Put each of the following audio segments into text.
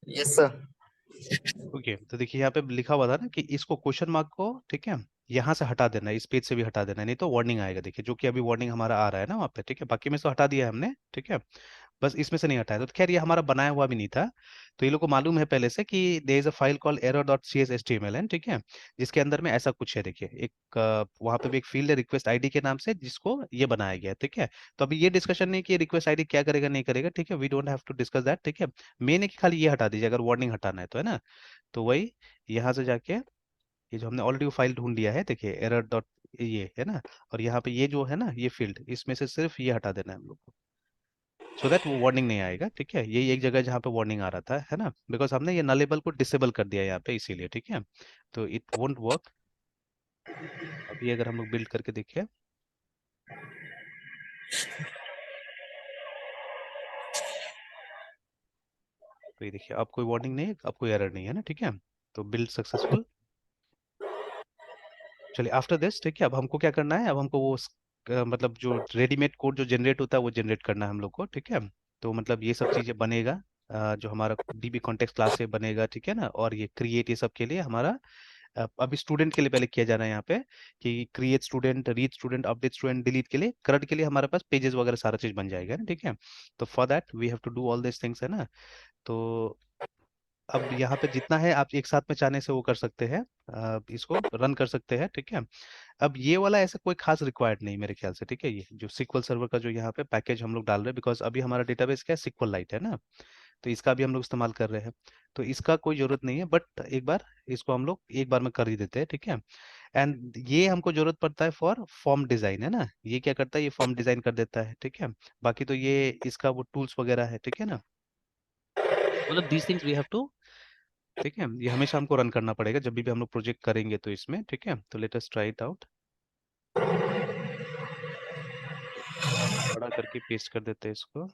Yes sir. Okay, तो देखिए यहाँ पे लिखा हुआ था ना कि इसको क्वेश्चन मार्क को, ठीक है, यहाँ से हटा देना है, इस पेज से भी हटा देना है, नहीं तो वार्निंग आएगा। देखिए जो कि अभी वार्निंग हमारा आ रहा है ना वहाँ पे, ठीक है, बाकी में से हटा दिया है हमने, ठीक है, बस इसमें से नहीं हटाया। तो खैर ये हमारा बनाया हुआ भी नहीं था, तो ये लोग को मालूम है पहले से कि there is a file call error dot C S S T M L N, ठीक है, जिसके अंदर में ऐसा कुछ है। देखिए एक वहाँ पे भी एक फील्ड है रिक्वेस्ट आईडी के नाम से, जिसको ये बनाया गया है, ठीक है। तो अभी ये डिस्कशन नहीं कि रिक्वेस्ट आईडी क्या करेगा नहीं करेगा, ठीक है, we don't have to discuss that, ठीक है। मेन है कि खाली ये हटा दीजिए अगर वार्निंग हटाना है तो, है ना। तो वही यहाँ से जाके ये जो हमने ऑलरेडी फाइल ढूंढ लिया है, देखिए एरर डॉट, ये है ना, और यहाँ पे ये जो है ना ये फील्ड, इसमें से सिर्फ ये हटा देना है हम लोग को, सो दैट वो वार्निंग नहीं आएगा, ठीक है। यही एक जगह जहाँ पे वार्निंग आ रहा था, है ना, बिकॉज हमने ये नलेबल को डिसेबल कर दिया यहाँ पे इसीलिए, ठीक है। तो इट वोंट वर्क। अभी अगर हम लोग बिल्ड करके देखें तो ये देखिए अब कोई वार्निंग नहीं है, अब कोई एरर नहीं है ना, ठीक है। तो बिल्ड सक्सेसफुल। चलिए आफ्टर दिस, ठीक है, अब हमको क्या करना है, अब हमको वो मतलब जो रेडीमेड कोड जो जनरेट होता है वो जनरेट करना है हम लोग को, ठीक है। तो मतलब ये सब चीज़ें बनेगा, जो हमारा डीबी कॉन्टेक्स्ट क्लास से बनेगा, ठीक है ना, और ये क्रिएट, ये सब के लिए हमारा अभी स्टूडेंट के लिए पहले किया जाना है यहाँ पे कि create student, read student, update student, delete के लिए, करंट के लिए हमारे पास पेजेस वगैरह सारा चीज बन जाएगा ना, ठीक है। तो for that we have to do all this things, है ना। तो अब यहाँ पे जितना है आप एक साथ में चाहने से वो कर सकते हैं, इसको रन कर सकते हैं, ठीक है। अब ये वाला ऐसा कोई खास रिक्वायर्ड नहीं मेरे ख्याल से, ठीक है, ये जो सिक्वल सर्वर का जो यहाँ पे पैकेज हम लोग डाल रहे हैं, बिकॉज अभी हमारा डेटाबेस क्या है, सिक्वल लाइट है ना, तो इसका भी हम लोग इस्तेमाल कर रहे हैं। तो इसका कोई जरूरत नहीं है, बट एक बार इसको हम लोग एक बार में कर ही देते हैं, ठीक है। एंड ये हमको जरूरत पड़ता है फॉर फॉर्म डिजाइन, है ना, ये क्या करता है, ये फॉर्म डिजाइन कर देता है, ठीक है। बाकी तो ये इसका वो टूल्स वगैरह है, ठीक है ना। मतलब these things we have to, ठीक है, ये हमेशा हमको रन करना पड़ेगा जब भी हम लोग प्रोजेक्ट करेंगे तो इसमें, ठीक है। तो let us try it out, बड़ा करके पेस्ट कर देते हैं इसको।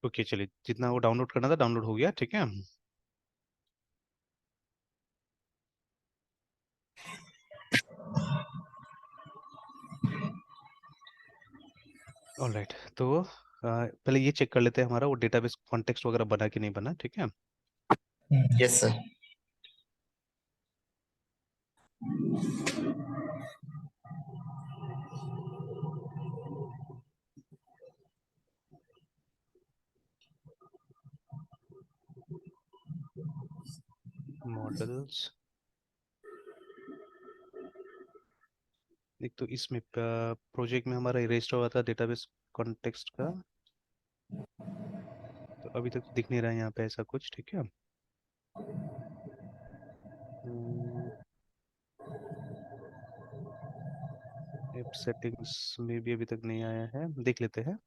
ओके चलिए, जितना वो डाउनलोड करना था डाउनलोड हो गया, ठीक है। ऑलराइट, तो पहले ये चेक कर लेते हैं हमारा वो डेटाबेस कॉन्टेक्स्ट वगैरह बना कि नहीं बना, ठीक है। Yes sir. मॉडल्स, एक तो इसमें प्रोजेक्ट में हमारा रजिस्टर हुआ था डेटाबेस कॉन्टेक्स्ट का, तो अभी तक तो दिख नहीं रहा है यहाँ पे ऐसा कुछ, ठीक है। ऐप सेटिंग्स में भी अभी तक नहीं आया है, देख लेते हैं।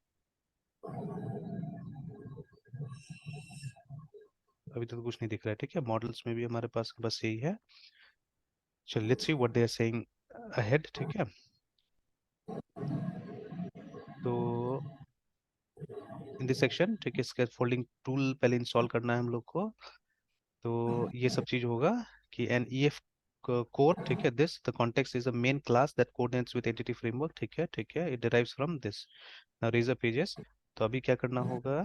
अभी तक कुछ नहीं दिख रहा है, ठीक है। मॉडल्स में भी हमारे पास बस यही है। चलिए let's see what they are saying ahead, ठीक है। तो इन दिस सेक्शन, ठीक है, स्कैफोल्डिंग टूल पहले इंस्टॉल करना है हम लोग को। तो ये सब चीज होगा कि एन ई एफ कोड, ठीक है, this the context is a main class that coordinates with entity framework, ठीक है, ठीक है, it derives from this. Now razor pages. तो अभी क्या करना होगा,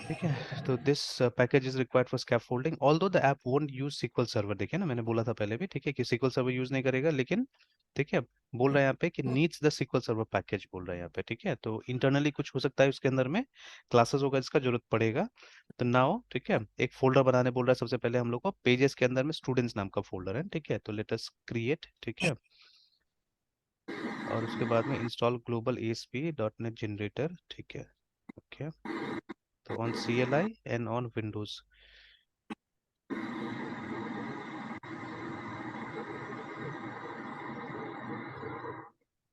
ठीक है। तो this package is required for scaffolding although the app won't use SQL server. देखिए ना, मैंने बोला था पहले भी, ठीक है, कि SQL सर्वर यूज नहीं करेगा, लेकिन ठीक है, बोल रहा है यहाँ पे कि needs the SQL server package बोल रहा है यहाँ पे, ठीक है। तो इंटरनली कुछ हो सकता है उसके अंदर में, क्लासेस होगा इसका जरूरत पड़ेगा। तो नाउ ठीक है, एक फोल्डर बनाने बोल रहा है। सबसे पहले हम लोग को पेजेस के अंदर में स्टूडेंट्स नाम का फोल्डर है, ठीक है। तो लेट अस क्रिएट, ठीक है। और उसके बाद में install global ASP dot net generator, ठीक है, ओके। तो on CLI and on Windows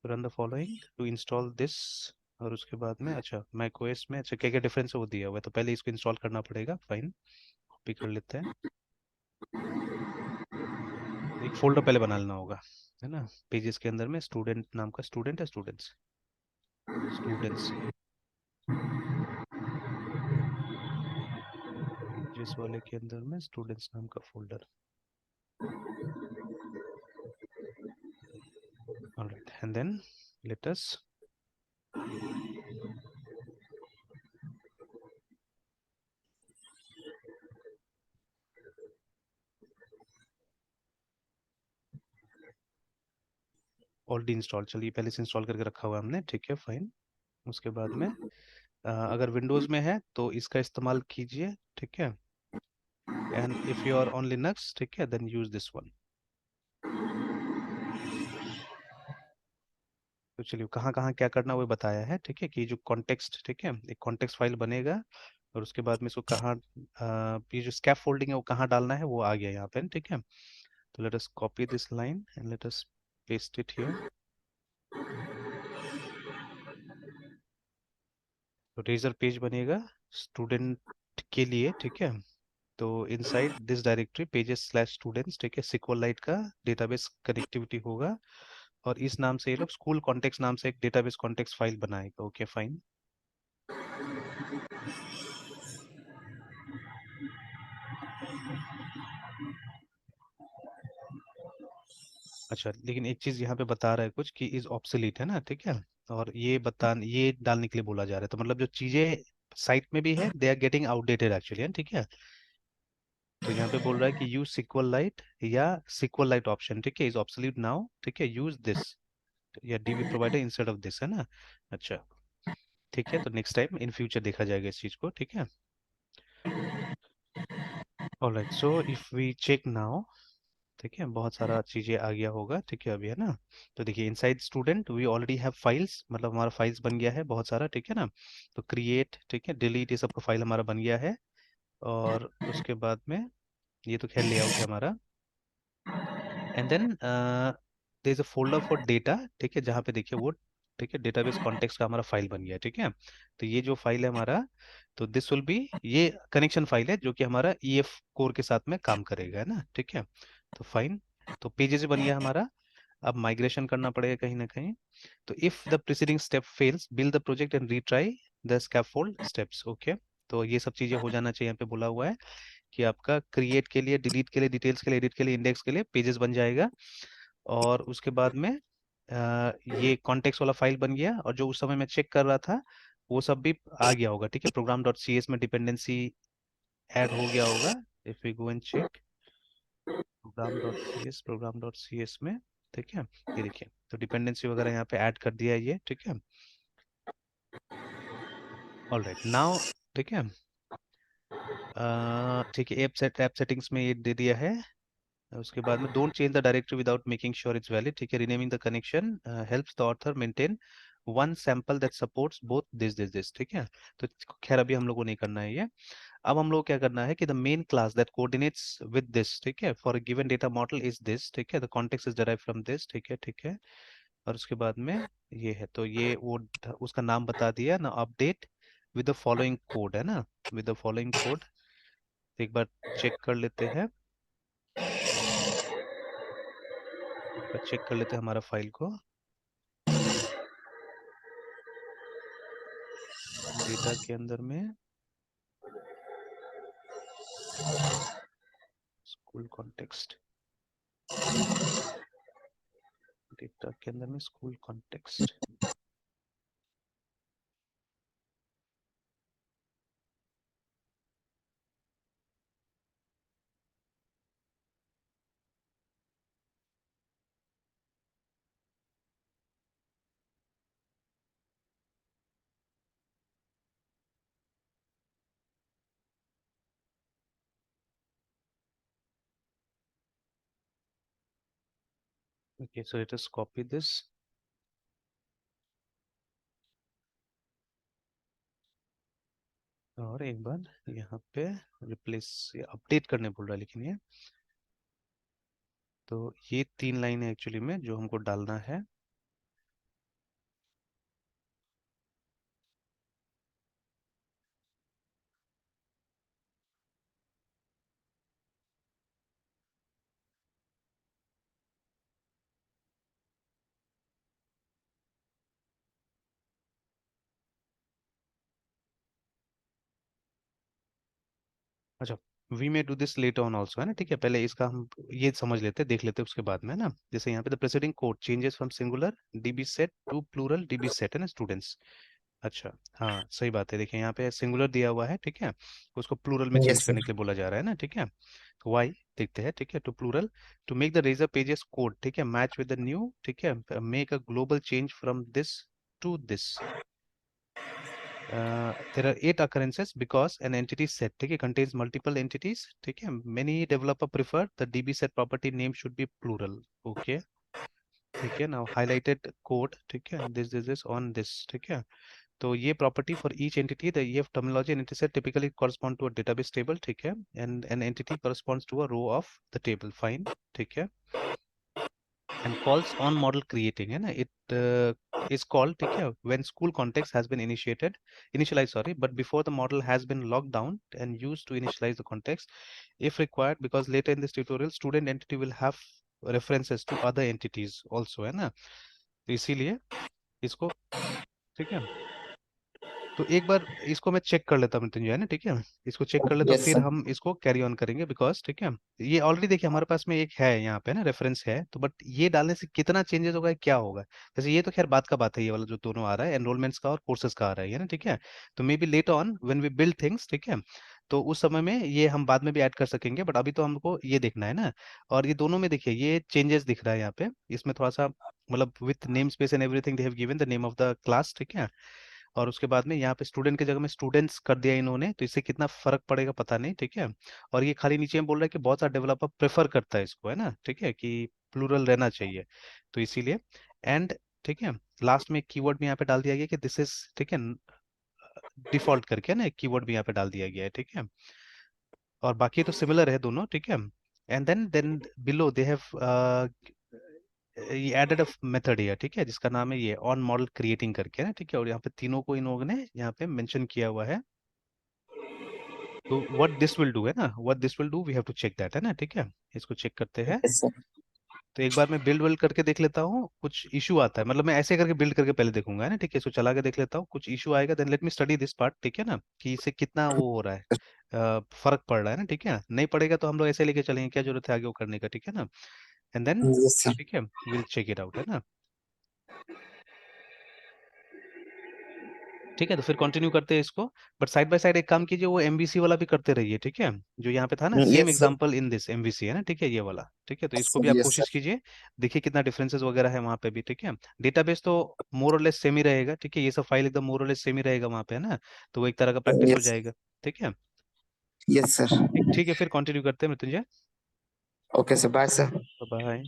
run the following to install this. और उसके बाद में अच्छा macOS में अच्छा क्या क्या डिफरेंस है वो दिया हुआ है, तो पहले इसको इंस्टॉल करना पड़ेगा। फाइन, कॉपी कर लेते हैं। एक फोल्डर पहले बना लेना होगा, है ना। पेजेस के अंदर में स्टूडेंट नाम का, स्टूडेंट है, स्टूडेंट्स, स्टूडेंट्स पेजेस वाले के अंदर में स्टूडेंट्स नाम का फोल्डर। Alright, and then let us already install, चलिए पहले से इंस्टॉल करके रखा हुआ है हमने, ठीक है, फाइन। उसके बाद में अगर विंडोज में है तो इसका इस्तेमाल कीजिए, ठीक है। And if you are on Linux, ठीक है, देन यूज दिस वन। तो चलिए कहाँ कहाँ क्या करना वो बताया है, ठीक है, कि जो कॉन्टेक्स्ट, ठीक है, एक कॉन्टेक्स्ट फाइल बनेगा। और उसके बाद में इसको कहाँ ये जो स्कैप फोल्डिंग है वो कहाँ डालना है वो आ गया यहाँ पे, ठीक है। तो let us copy this line and let us paste it here. तो रेजर पेज बनेगा स्टूडेंट के लिए, ठीक है। तो inside this directory pages slash students, ठीक है, SQLite का डेटाबेस कनेक्टिविटी होगा। और इस नाम से ये लोग स्कूल कॉन्टेक्स्ट नाम से एक डेटाबेस कॉन्टेक्स्ट फाइल बनाएगा, ओके फाइन। अच्छा लेकिन एक चीज यहाँ पे बता रहा है कुछ कि इज ऑब्सोलीट, है ना, ठीक है। और ये डालने के लिए बोला जा रहा है, तो मतलब जो चीजें साइट में भी है they are getting outdated actually, है, ठीक है। तो यहाँ पे बोल रहा है कि यूज SQLite या SQLite ऑप्शन, ठीक है, इज ऑब्सोलीट नाउ, ठीक है, यूज दिस या DB provider instead of this, है ना। अच्छा ठीक है, तो नेक्स्ट टाइम इन फ्यूचर देखा जाएगा इस चीज को, ठीक है। Alright, so if we check now, ठीक है, बहुत सारा चीजें आ गया होगा, ठीक है अभी, है ना। तो देखिए inside student we already have files, मतलब हमारा फाइल्स बन गया है बहुत सारा, ठीक है ना। तो क्रिएट, ठीक है, डिलीट, ये सबका फाइल हमारा बन गया है। और उसके बाद में ये तो खैर लेआउट है हमारा। And then there is a folder for data, ठीक है, जहाँ पे देखिए वो, ठीक है, डेटाबेस कॉन्टेक्स्ट का हमारा फाइल बन गया है, ठीक है। तो ये जो फाइल है हमारा, तो दिस विल बी, ये कनेक्शन फाइल है जो कि हमारा EF कोर के साथ में काम करेगा, है ना, ठीक है। तो फाइन, तो पेजेस बन गया हमारा। अब माइग्रेशन करना पड़ेगा कहीं ना कहीं। तो if the preceding step fails build the project and retry the scaffold steps, okay. तो ये सब चीजें हो जाना चाहिए, यहाँ पे बोला हुआ है कि आपका क्रिएट के लिए, डिलीट के लिए, डिटेल्स के लिए, एडिट के लिए, इंडेक्स के लिए पेजेस बन जाएगा। और उसके बाद में ये कॉन्टेक्स्ट वाला फाइल बन गया, और जो उस समय मैं चेक कर रहा था वो सब भी आ गया होगा, ठीक है। प्रोग्राम डॉट सी एस में डिपेंडेंसी ऐड हो गया होगा। If we go and check program dot C S में, ठीक है, ये देखिए, तो डिपेंडेंसी वगैरह यहाँ पे ऐड कर दिया है ये, ठीक है। ऑलराइट नाउ, ठीक है, ठीक है, ऐप सेटिंग्स में ये दे दिया है। उसके बाद में don't change the directory without making sure it's valid, ठीक है। Renaming the connection helps the author maintain one sample that supports both this, ठीक है। तो खैर अभी हम लोगों को नहीं करना है ये। अब हम लोग क्या करना है कि the main class that coordinates with this, ठीक है, for a given data model is this, ठीक है, the context is derived from this, ठीक है, ठीक है। और उसके बाद में ये है, तो ये वो उसका नाम बता दिया ना, update with the following code, है ना, विद द फॉलोइंग कोड। एक बार चेक कर लेते हैं, एक बार चेक कर लेते हैं हमारा फाइल को। डेटा के अंदर में स्कूल कॉन्टेक्स्ट, डेटा के अंदर में school context. Okay, so let us copy this. और एक बार यहाँ पे रिप्लेस, अपडेट करने बोल रहा है, लेकिन ये तो ये 3 लाइन है एक्चुअली में जो हमको डालना है। अच्छा, we may do this later on also, है ना, ठीक है, पहले इसका हम ये समझ लेते हैं, देख लेते हैं उसके बाद में, है ना। जैसे यहाँ पे the preceding code changes from singular DB set to plural DB set, है ना स्टूडेंट्स। अच्छा, हाँ सही बात है, देखिए यहाँ पे सिंगुलर दिया हुआ है, ठीक है, उसको प्लूरल में चेंज यस करने सर। के लिए बोला जा रहा है ना, ठीक है। तो वाई देखते हैं, ठीक है, to plural, to make the razor pages code, ठीक है, मैच विद द न्यू, ठीक है, make a global change from this to this. There are 8 occurrences because an entity set, ठीक है, contains multiple entities, ठीक है, many developer prefer the db set property name should be plural, okay, ठीक है। now highlighted code, ठीक है, this on this, ठीक है। तो ये property for each entity, the ये terminology entity set typically correspond to a database table, ठीक है, and an entity corresponds to a row of the table, fine, ठीक है। And calls on model creating, है ना, इट is called, ठीक है, when school context has been initialized, sorry, but before the model has been locked down and used to initialize the context if required, because later in this tutorial student entity will have references to other entities also, है ना, तो इसीलिए इसको, ठीक है। तो एक बार इसको मैं चेक कर लेता हूँ मृत्युंजय, है ना, ठीक है, इसको चेक कर लेता हूँ, यस फिर सर। हम इसको कैरी ऑन करेंगे, बिकॉज ठीक है, ये ऑलरेडी देखिए हमारे पास में एक है यहाँ पे ना रेफरेंस है, तो बट ये डालने से कितना चेंजेस होगा, क्या होगा। जैसे ये तो खैर बात का बात है, ये वाला जो दोनों आ रहा है एनरोलमेंट्स का और कोर्सेज का आ रहा है ना, ठीक है। तो maybe late on when we build things, ठीक है, तो उस समय में ये हम बाद में भी ऐड कर सकेंगे, बट अभी तो हमको ये देखना है ना। और ये दोनों में देखिए ये चेंजेस दिख रहा है यहाँ पे, इसमें थोड़ा सा मतलब with name space and everything they have given the name of the class, ठीक है। और उसके बाद में यहाँ पे स्टूडेंट की जगह में स्टूडेंट्स कर दिया इन्होंने, तो इससे कितना फर्क पड़ेगा पता नहीं, ठीक है। और ये खाली नीचे में बोल रहा है कि बहुत सारा डेवलपर प्रेफर करता है इसको, है ना, ठीक है, कि प्लूरल रहना चाहिए, तो इसीलिए। एंड ठीक है, लास्ट में कीवर्ड भी यहाँ पे डाल दिया गया कि दिस इज, ठीक है, डिफॉल्ट करके ना एक कीवर्ड भी यहाँ पे डाल दिया गया है, ठीक है। और बाकी तो सिमिलर है दोनों, ठीक है। And then below they have ये एडेड अ मेथड है, ठीक है, जिसका नाम है ये ऑन मॉडल क्रिएटिंग करके ना, ठीक है। और यहाँ पे तीनों को इन लोगों ने यहाँ पे मेंशन किया हुआ है। तो व्हाट दिस विल डू, है ना, what this will do we have to check that, है ना, ठीक है। इसको चेक करते हैं। Yes sir. तो एक बार मैं बिल्ड विल्ड करके देख लेता हूँ, कुछ इशू आता है, मतलब मैं ऐसे करके बिल्ड करके पहले देखूंगा, है ना, ठीक है, इसको चला के देख लेता हूँ, कुछ इशू आएगा then let me study this part, ठीक है ना, कि इससे कितना वो हो रहा है, फर्क पड़ रहा है ना, ठीक है। नहीं पड़ेगा तो हम लोग ऐसे लेके चलेंगे, क्या जरूरत है आगे वो करने का, ठीक है ना। And then yes sir. ठीक है, विल चेक इट आउट, है ना। ठीक है, तो फिर कंटिन्यू करते हैं इसको, बट साइड बाय साइड एक काम कीजिए, वो एमवीसी वाला भी करते रहिए, ठीक है, जो यहाँ पे था ना, same yes sir. Example in this MVC, है ना, ठीक है, ये वाला, ठीक है, तो इसको भी आप यस कोशिश सर। कीजिए, देखिए कितना डिफरेंसेस वगैरह है वहाँ पे भी, ठीक है। डेटाबेस तो मोर और लेस सेम ही रहेगा, ठीक है, ये सब फाइल एकदम मोर और लेस सेम ही रहेगा वहाँ पे, है ना, तो वो एक तरह का प्रैक्टिस हो यस। जाएगा, ठीक है। Yes sir. ठीक ठीक है, फिर कंटिन्यू करते हैं Mrityunjay. Okay sir, bye sir. Bye.